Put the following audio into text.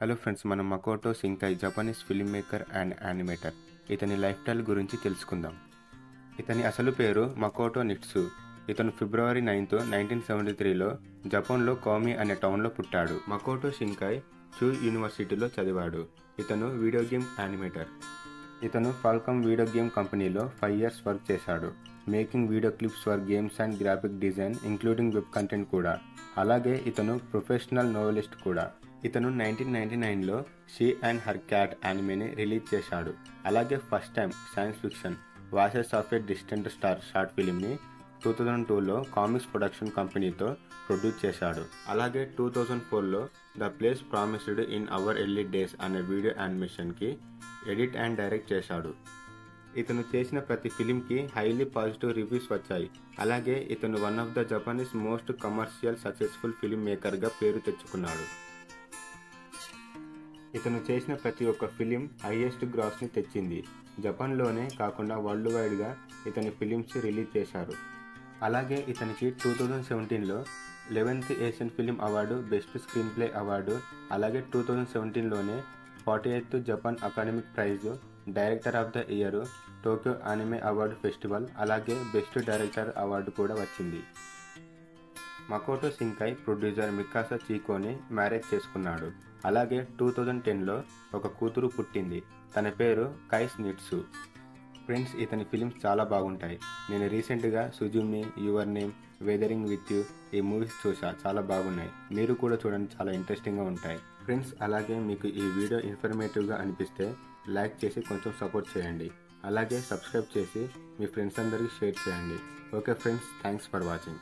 Hello friends, మనం Makoto Shinkai Japanese film maker and animator. ఇతని lifestyle గురించి తెలుసుకుందాం. ఇతని అసలు పేరు మకోటో నిట్సు. ఇతను ఫిబ్రవరి 9, 1973లో జపాన్లో కోమి అనే టౌన్లో పుట్టాడు. మకోటో షింకై చూ యూనివర్సిటీలో చదివాడు. ఇతను వీడియో గేమ్ యానిమేటర్. ఇతను ఫాల్కమ్ వీడియో గేమ్ కంపెనీలో 5 years వర్క్ చేశాడు. Making video clips for games and graphic design including web content కూడా. అలాగే ఇతను ప్రొఫెషనల్ నోవెలిస్ట్ కూడా. ఇతను 1999లో షీ అండ్ హర్ క్యాట్ యానిమేని రిలీజ్ చేశాడు. అలాగే first time science fiction voices of a distant star short ఫిలింని 2002లో కామిక్స్ ప్రొడక్షన్ కంపెనీతో ప్రొడ్యూస్ చేశాడు. అలాగే 2004లో the place promised in our early days అనే వీడియో యానిమేషన్కి ఎడిట్ అండ్ డైరెక్ట్ చేశాడు. ఇతను చేసిన ప్రతి ఫిలింకి హైలీ పాజిటివ్ రివ్యూస్ వచ్చాయి. అలాగే ఇతను one of the Japanese most commercial successful film మేకర్గా పేరు తెచ్చుకున్నాడు. ఇతను చేసిన ప్రతి ఒక్క ఫిలిం హైయెస్ట్ గ్రాస్ని తెచ్చింది. జపాన్లోనే కాకుండా వరల్డ్ వైడ్గా ఇతని ఫిలిమ్స్ రిలీజ్ చేశారు. అలాగే ఇతనికి 2017లో 11th Asian film award, best screenplay award, అలాగే 2017లోనే 48th Japan academic prize, director of the year, Tokyo anime award festival, అలాగే బెస్ట్ డైరెక్టర్ అవార్డు కూడా వచ్చింది. మకోటో షింకై ప్రొడ్యూసర్ మికాసా చీకోని మ్యారేజ్ చేసుకున్నాడు. అలాగే 2010లో ఒక కూతురు పుట్టింది. తన పేరు కైస్ నిట్సు. ఫ్రెండ్స్, ఇతని ఫిలిమ్స్ చాలా బాగుంటాయి. నేను రీసెంట్గా Suzume, your name, weathering with you ఈ మూవీస్ చూసా, చాలా బాగున్నాయి. మీరు కూడా చూడండి, చాలా ఇంట్రెస్టింగ్గా ఉంటాయి. ఫ్రెండ్స్, అలాగే మీకు ఈ వీడియో ఇన్ఫర్మేటివ్గా అనిపిస్తే లైక్ చేసి కొంచెం సపోర్ట్ చేయండి. అలాగే సబ్స్క్రైబ్ చేసి మీ ఫ్రెండ్స్ అందరికీ షేర్ చేయండి. Okay friends, thanks for watching.